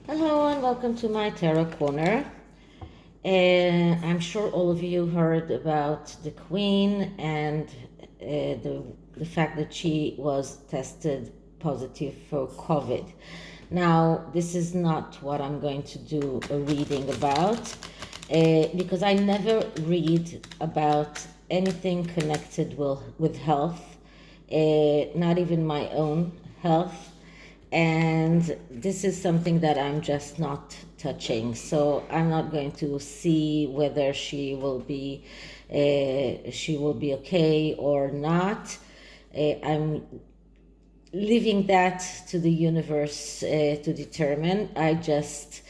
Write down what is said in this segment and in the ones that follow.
Hello and welcome to my Tarot Corner. I'm sure all of you heard about the Queen and the fact that she was tested positive for COVID. Now, this is not what I'm going to do a reading about because I never read about anything connected with health, not even my own health, and this is something that I'm just not touching. So I'm not going to see whether she will be okay or not. I'm leaving that to the universe to determine. I just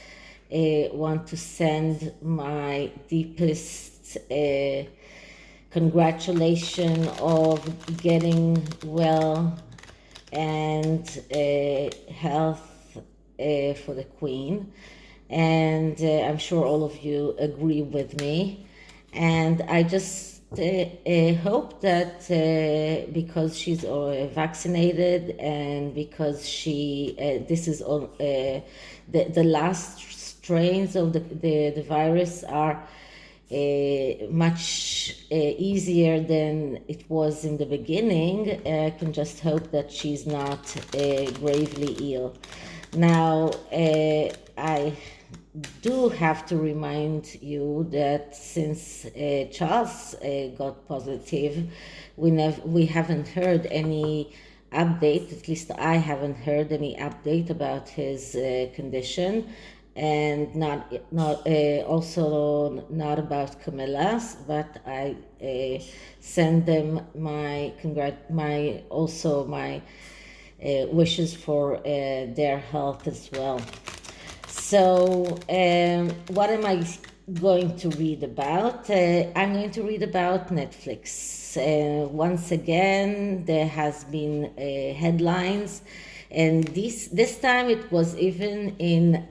want to send my deepest congratulation of getting well and health for the Queen. And I'm sure all of you agree with me. And I just hope that because she's vaccinated and because this is all, the last strains of the virus are much easier than it was in the beginning. I can just hope that she's not gravely ill. Now, I do have to remind you that since Charles got positive, we haven't heard any update. At least I haven't heard any update about his condition, and not also not about Camilla's. But I send them my wishes for their health as well. So, what am I going to read about? I'm going to read about Netflix. Once again, there has been headlines, and this time it was even in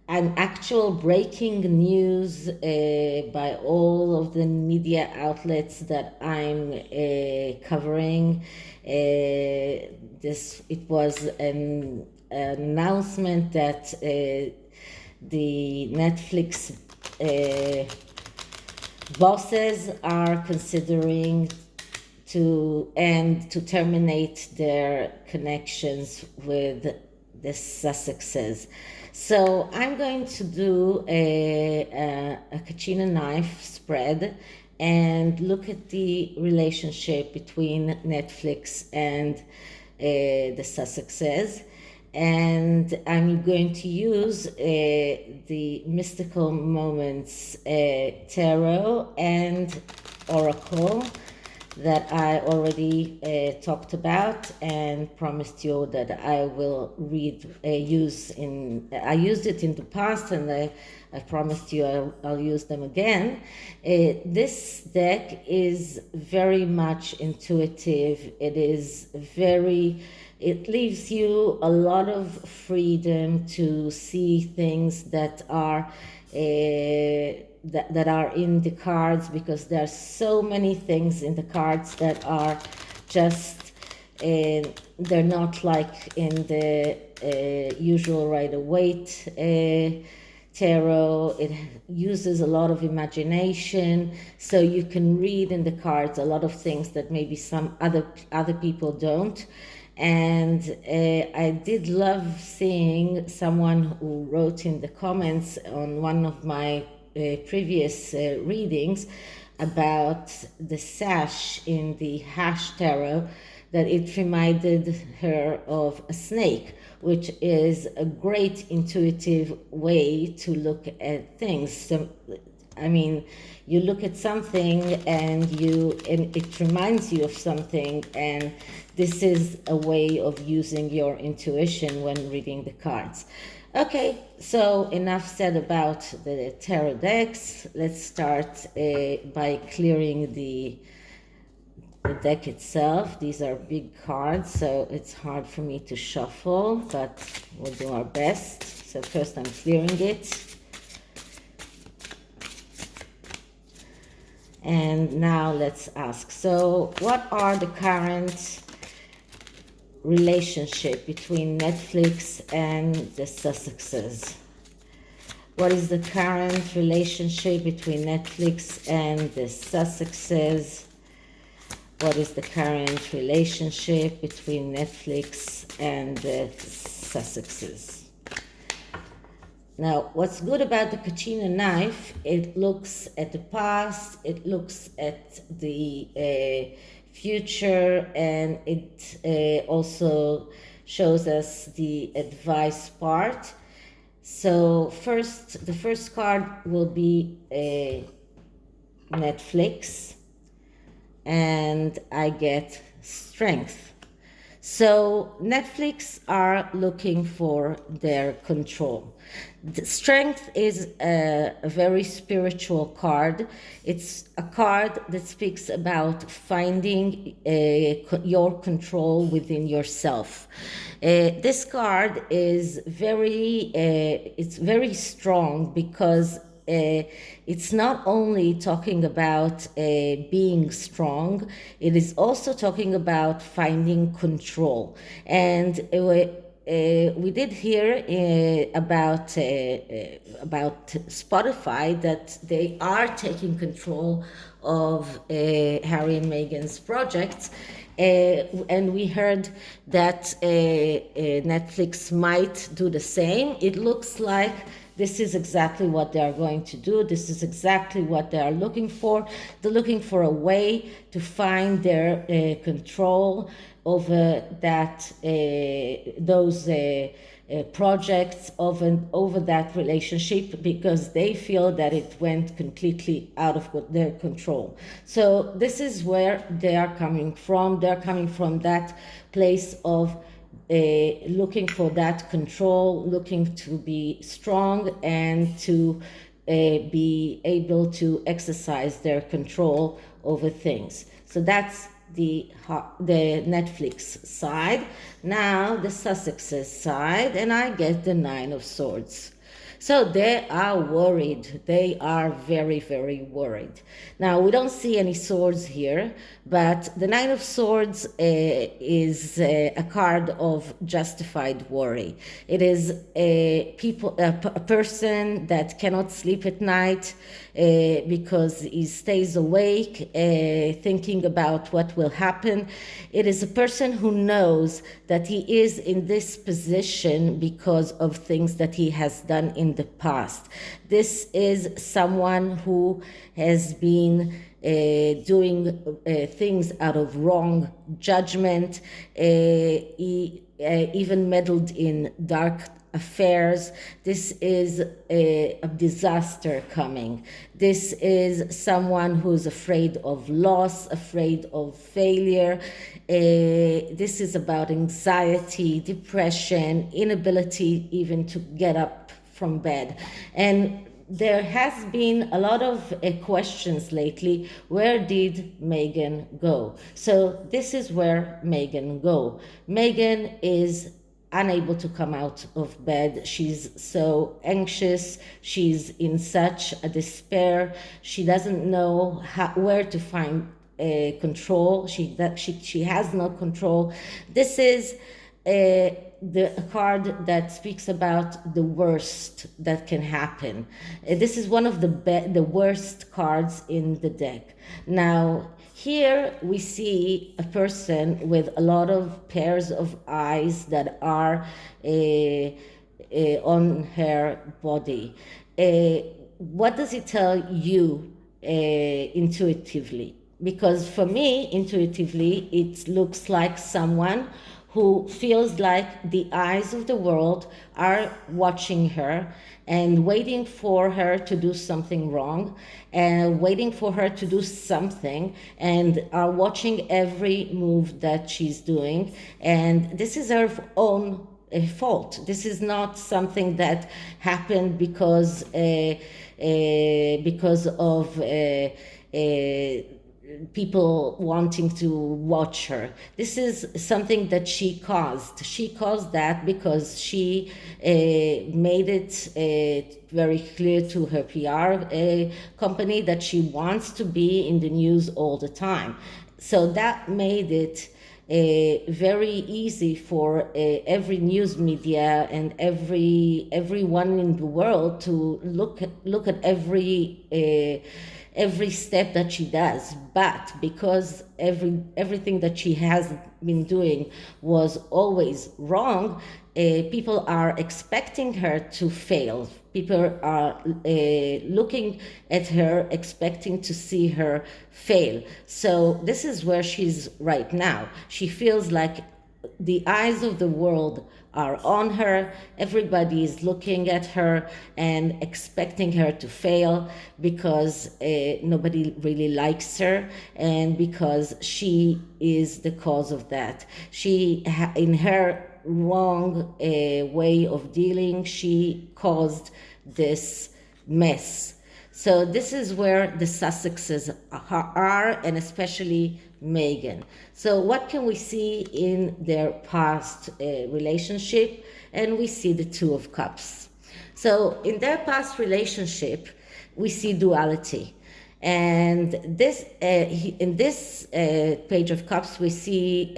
an actual breaking news by all of the media outlets that I'm covering. It was an announcement that the Netflix bosses are considering to terminate their connections with the Sussexes. So I'm going to do a Kachina knife spread and look at the relationship between Netflix and the Sussexes. And I'm going to use the Mystical Moments Tarot and Oracle that I already talked about and promised you that I will use in. I used it in the past, and I promised you I'll use them again. This deck is very much intuitive. It leaves you a lot of freedom to see things that are that are in the cards, because there are so many things in the cards that are just they're not like in the usual Rider-Waite tarot. It uses a lot of imagination, so you can read in the cards a lot of things that maybe some other people don't. And I did love seeing someone who wrote in the comments on one of my previous readings about the sash in the hash tarot, that it reminded her of a snake, which is a great intuitive way to look at things. So, I mean, you look at something and it reminds you of something, and this is a way of using your intuition when reading the cards. Okay, so enough said about the tarot decks. Let's start by clearing the deck itself. These are big cards, so it's hard for me to shuffle, but we'll do our best. So first I'm clearing it. And now let's ask, so what are the current relationship between Netflix and the Sussexes? What is the current relationship between Netflix and the Sussexes? What is the current relationship between Netflix and the Sussexes? Now, what's good about the Katrina knife, it looks at the past, it looks at the future, and it also shows us the advice part. So the first card will be Netflix, and I get strength. So Netflix are looking for their control. The strength is a very spiritual card. It's a card that speaks about finding your control within yourself. This card is it's very strong because it's not only talking about being strong, it is also talking about finding control. And we did hear about Spotify that they are taking control of Harry and Meghan's projects. And we heard that Netflix might do the same. It looks like this is exactly what they are going to do. This is exactly what they are looking for. They're looking for a way to find their control over those projects, over that relationship, because they feel that it went completely out of their control. So this is where they are coming from. They're coming from that place of looking for that control, looking to be strong and to be able to exercise their control over things. So that's the Netflix side. Now the Sussexes side, and I get the Nine of Swords. So they are worried. They are very, very worried. Now, we don't see any swords here, but the Nine of Swords is a card of justified worry. It is a person that cannot sleep at night because he stays awake thinking about what will happen. It is a person who knows that he is in this position because of things that he has done in the past. This is someone who has been doing things out of wrong judgment. He even meddled in dark affairs. This is a disaster coming. This is someone who's afraid of loss, afraid of failure. This is about anxiety, depression, inability even to get up from bed. And there has been a lot of questions lately. Where did Meghan go? So this is where Meghan go. Meghan is unable to come out of bed. She's so anxious. She's in such a despair. She doesn't know where to find control. She has no control. This is the card that speaks about the worst that can happen. This is one of the worst cards in the deck. Now, here we see a person with a lot of pairs of eyes that are on her body. What does it tell you intuitively? Because for me, intuitively, it looks like someone who feels like the eyes of the world are watching her and waiting for her to do something wrong and waiting for her to do something and are watching every move that she's doing. And this is her own fault. This is not something that happened because of people wanting to watch her. This is something that she caused. She caused that because she made it very clear to her PR company that she wants to be in the news all the time. So that made it very easy for every news media and everyone in the world to look at every step that she does. But because everything that she has been doing was always wrong, people are expecting her to fail. People are looking at her, expecting to see her fail. So this is where she's right now. She feels like the eyes of the world are on her. Everybody is looking at her and expecting her to fail because nobody really likes her, and because she is the cause of that. In her wrong way of dealing, she caused this mess. So this is where the Sussexes are, and especially Meghan. So what can we see in their past relationship? And we see the Two of Cups. So in their past relationship, we see duality. And this in this Page of Cups, we see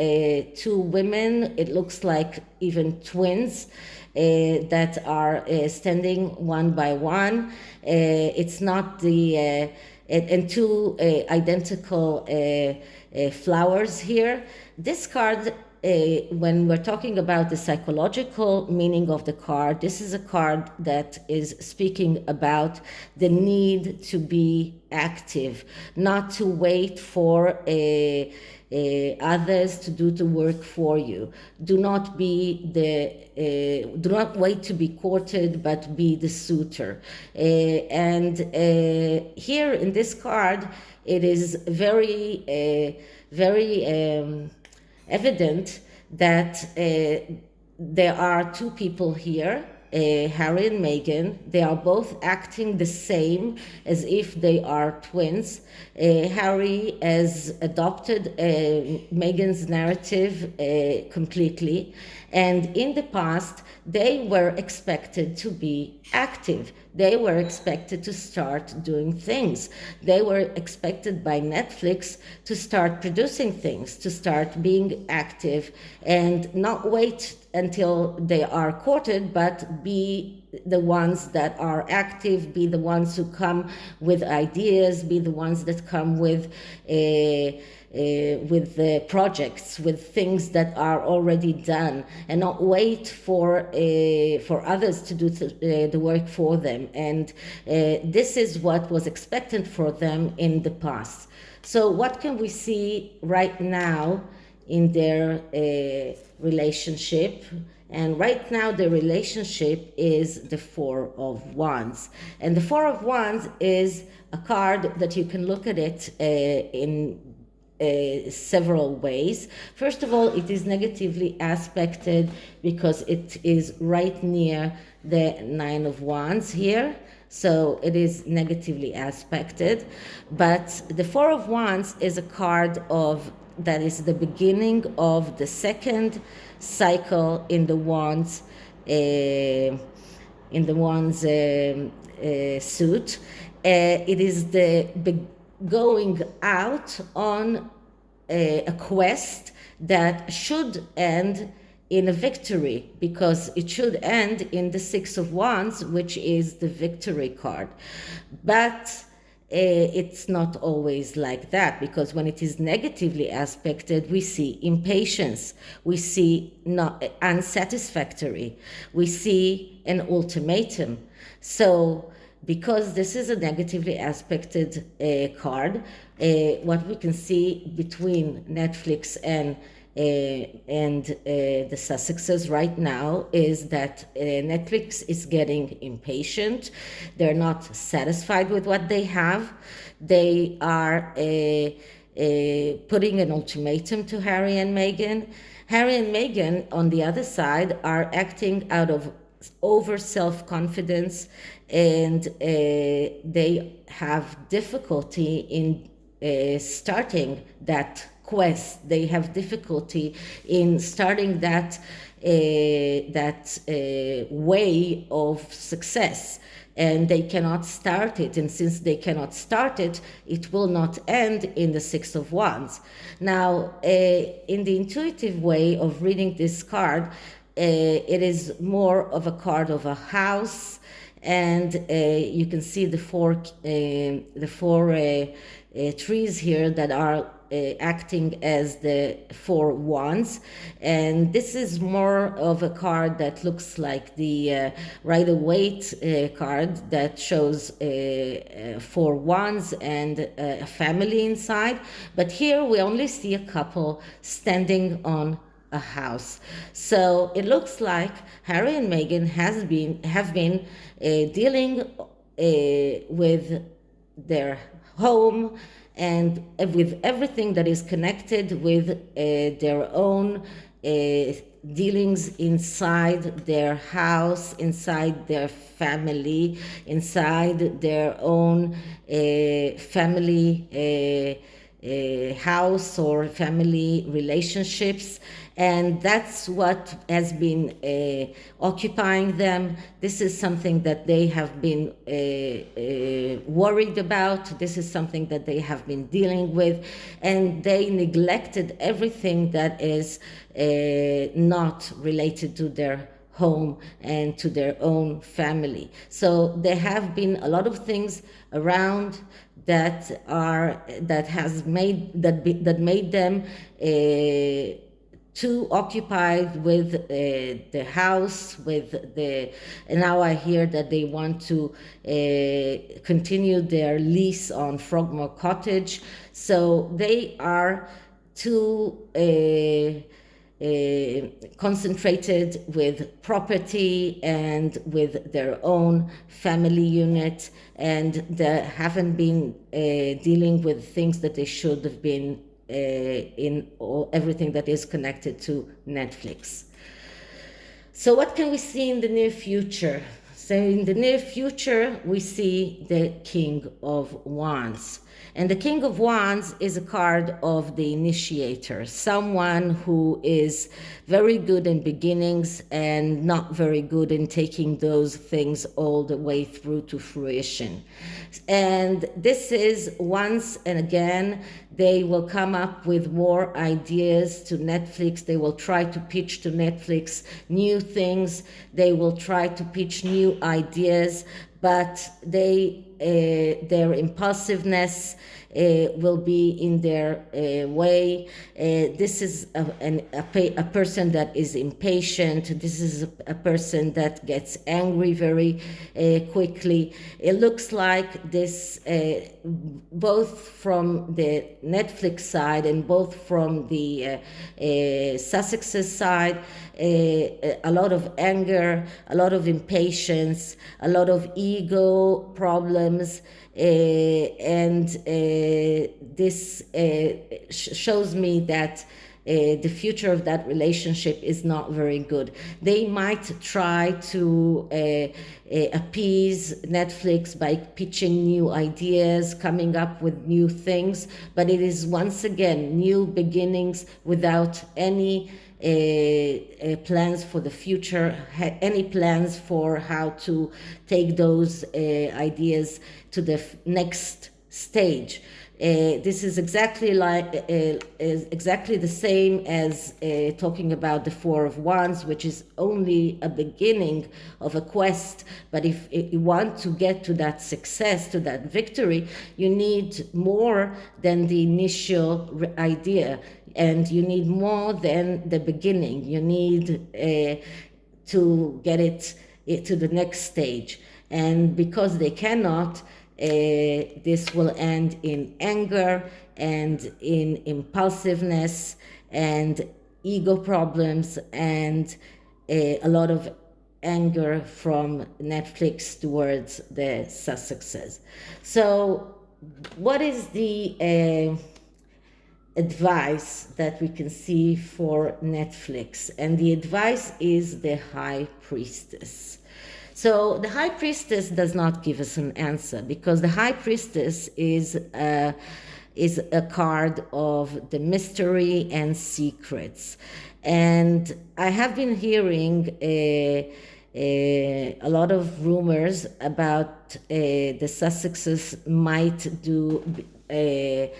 two women. It looks like even twins that are standing one by one. It's not the and two identical flowers here. This card, when we're talking about the psychological meaning of the card, this is a card that is speaking about the need to be active, not to wait for others to do the work for you. Do not wait to be courted, but be the suitor. And here in this card, it is very evident that there are two people here, Harry and Meghan. They are both acting the same as if they are twins. Harry has adopted Meghan's narrative completely, and in the past they were expected to be active. They were expected to start doing things. They were expected by Netflix to start producing things, to start being active, and not wait until they are courted, but be the ones that are active, be the ones who come with ideas, be the ones that come with projects, with things that are already done, and not wait for others to do the work for them. And this is what was expected for them in the past. So what can we see right now in their relationship? And right now the relationship is the Four of Wands. And the Four of Wands is a card that you can look at it in several ways. First of all, it is negatively aspected because it is right near the Nine of Wands here. So it is negatively aspected. But the Four of Wands is a card that is the beginning of the second cycle in the Wands suit. It is the going out on a quest that should end in a victory, because it should end in the Six of Wands, which is the victory card. But it's not always like that, because when it is negatively aspected, we see impatience, we see not unsatisfactory, we see an ultimatum. So because this is a negatively aspected card, what we can see between Netflix and the Sussexes right now is that Netflix is getting impatient. They're not satisfied with what they have. They are putting an ultimatum to Harry and Meghan. Harry and Meghan, on the other side, are acting out of over self-confidence, and they have difficulty in starting that quest. They have difficulty in starting that way of success, and they cannot start it. And since they cannot start it, it will not end in the Six of Wands. Now, in the intuitive way of reading this card, it is more of a card of a house, and you can see the four trees here that are acting as the four wands. And this is more of a card that looks like the Rider-Waite card that shows four wands and a family inside. But here we only see a couple standing on a house. So it looks like Harry and Meghan have been dealing with their home and with everything that is connected with their own dealings inside their house, inside their family, inside their own family house or family relationships. And that's what has been occupying them. This is something that they have been worried about. This is something that they have been dealing with, and they neglected everything that is not related to their home and to their own family. So there have been a lot of things around that made them too occupied with the house, and now I hear that they want to continue their lease on Frogmore Cottage. So they are too concentrated with property and with their own family unit, and they haven't been dealing with things that they should have been in everything that is connected to Netflix. So what can we see in the near future? So in the near future, we see the King of Wands. And the King of Wands is a card of the initiator, someone who is very good in beginnings and not very good in taking those things all the way through to fruition. And this is once and again, they will come up with more ideas to Netflix. They will try to pitch to Netflix new things. They will try to pitch new ideas, but their impulsiveness will be in their way. This is a person that is impatient. This is a person that gets angry very quickly. It looks like this, both from the Netflix side and both from the Sussexes side, a lot of anger, a lot of impatience, a lot of ego problems, and this shows me that the future of that relationship is not very good. They might try to appease Netflix by pitching new ideas, coming up with new things, but it is once again new beginnings without any plans for the future, any plans for how to take those ideas to the next stage. This is exactly the same as talking about the Four of Wands, which is only a beginning of a quest. But if you want to get to that success, to that victory, you need more than the initial idea, and you need more than the beginning. You need to get it to the next stage. And because they cannot, this will end in anger and in impulsiveness and ego problems and a lot of anger from Netflix towards the Sussexes. So what is the advice that we can see for Netflix? And the advice is the High Priestess. So the High Priestess does not give us an answer, because the High Priestess is is a card of the mystery and secrets. And I have been hearing a lot of rumors about the Sussexes might do a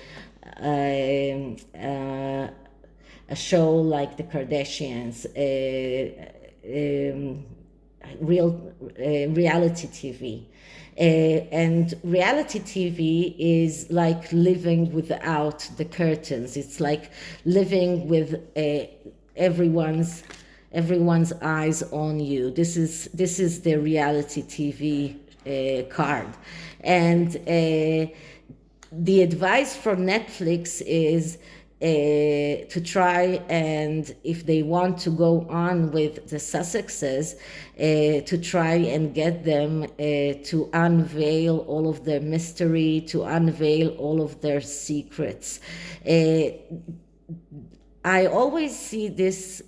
show like the Kardashians, reality TV. And reality TV is like living without the curtains. It's like living with everyone's eyes on you. This is the reality TV card, and the advice from Netflix is to try, and if they want to go on with the Sussexes, to try and get them to unveil all of their mystery, to unveil all of their secrets. I always see this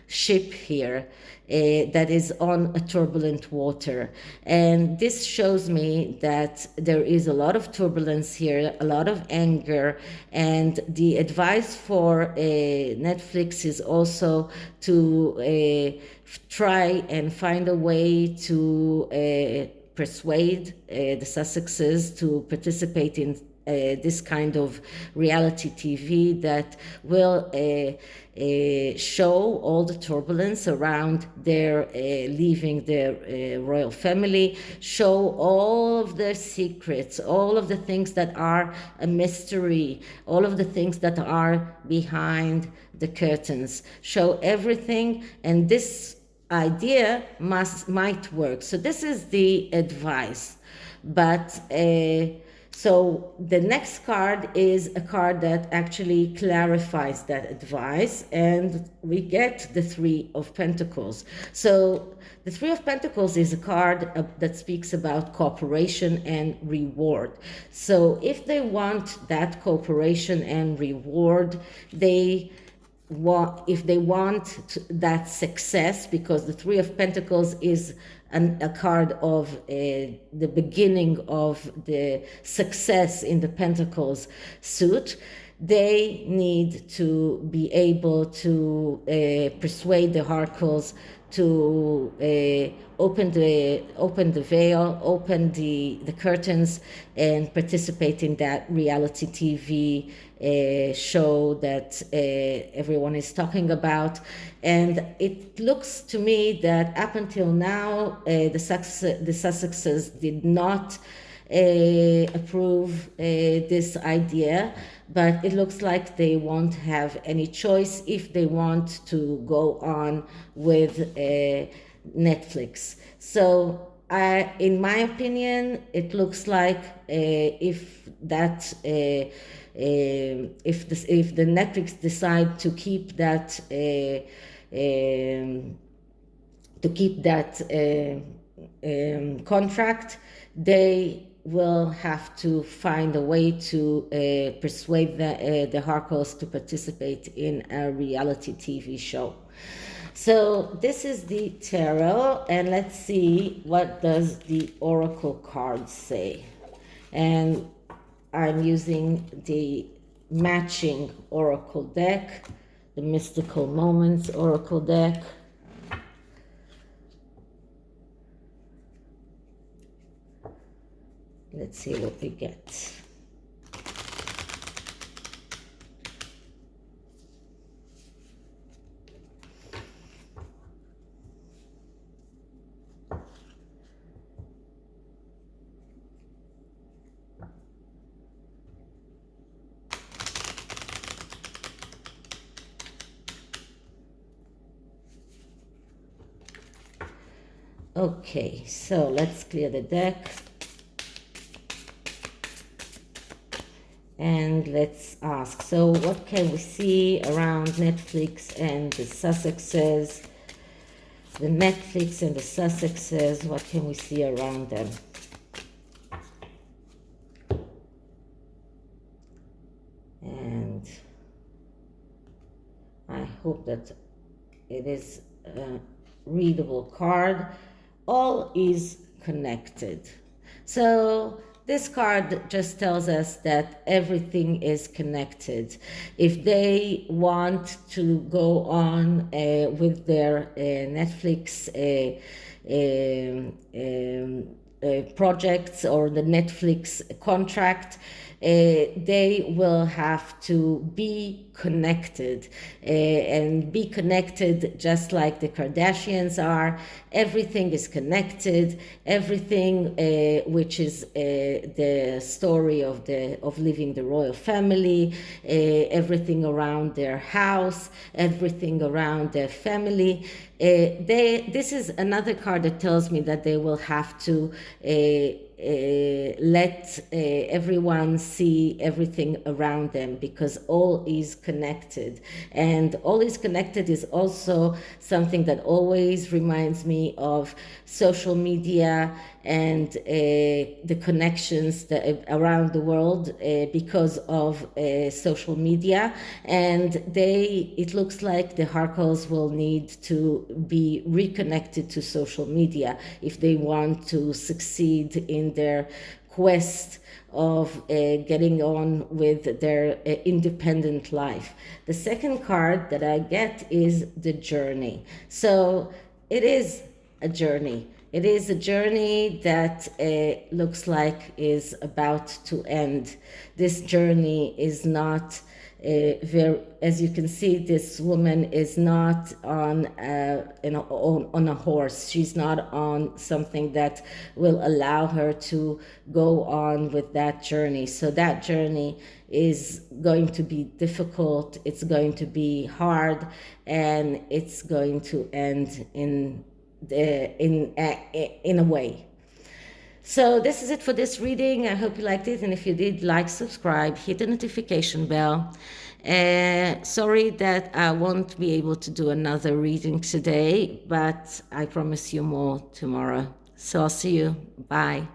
ship here that is on a turbulent water. And this shows me that there is a lot of turbulence here, a lot of anger. And the advice for Netflix is also to try and find a way to persuade the Sussexes to participate in this kind of reality TV that will show all the turbulence around their leaving their royal family, show all of their secrets, all of the things that are a mystery, all of the things that are behind the curtains, show everything, and this idea might work. So this is the advice, but so the next card is a card that actually clarifies that advice, and we get the Three of Pentacles. So the Three of Pentacles is a card that speaks about cooperation and reward. So if they want that cooperation and reward, if they want that success, because the Three of Pentacles is a card of the beginning of the success in the Pentacles suit, they need to be able to persuade the Markles to open the veil, open the curtains, and participate in that reality TV show that everyone is talking about. And it looks to me that up until now, the Sussexes did not approve this idea, but it looks like they won't have any choice if they want to go on with Netflix. So in my opinion, it looks like if the Netflix decide to keep that contract, they will have to find a way to persuade the Harkles to participate in a reality TV show. So this is the tarot, and let's see what does the oracle cards say. And I'm using the matching oracle deck, the Mystical Moments oracle deck. Let's see what we get. Okay, so let's clear the deck. And let's ask, so what can we see around Netflix and the Sussexes? The Netflix and the Sussexes, what can we see around them? And I hope that it is a readable card. All is connected. So this card just tells us that everything is connected. If they want to go on with their Netflix projects or the Netflix contract, they will have to be connected and be connected just like the Kardashians are. Everything is connected. Everything which is the story of living the royal family, everything around their house, everything around their family. This is another card that tells me that they will have to let everyone see everything around them, because all is connected. And all is connected is also something that always reminds me of social media and the connections that, around the world because of social media. And it looks like the Harkles will need to be reconnected to social media if they want to succeed in their quest of getting on with their independent life. The second card that I get is the journey. So it is a journey. It is a journey that looks like is about to end. This journey is not as you can see, this woman is not on a horse. She's not on something that will allow her to go on with that journey. So that journey is going to be difficult. It's going to be hard, and it's going to end in a way. So this is it for this reading. I hope you liked it, and if you did, like, subscribe, hit the notification bell. Sorry that I won't be able to do another reading today, but I promise you more tomorrow. So I'll see you. Bye.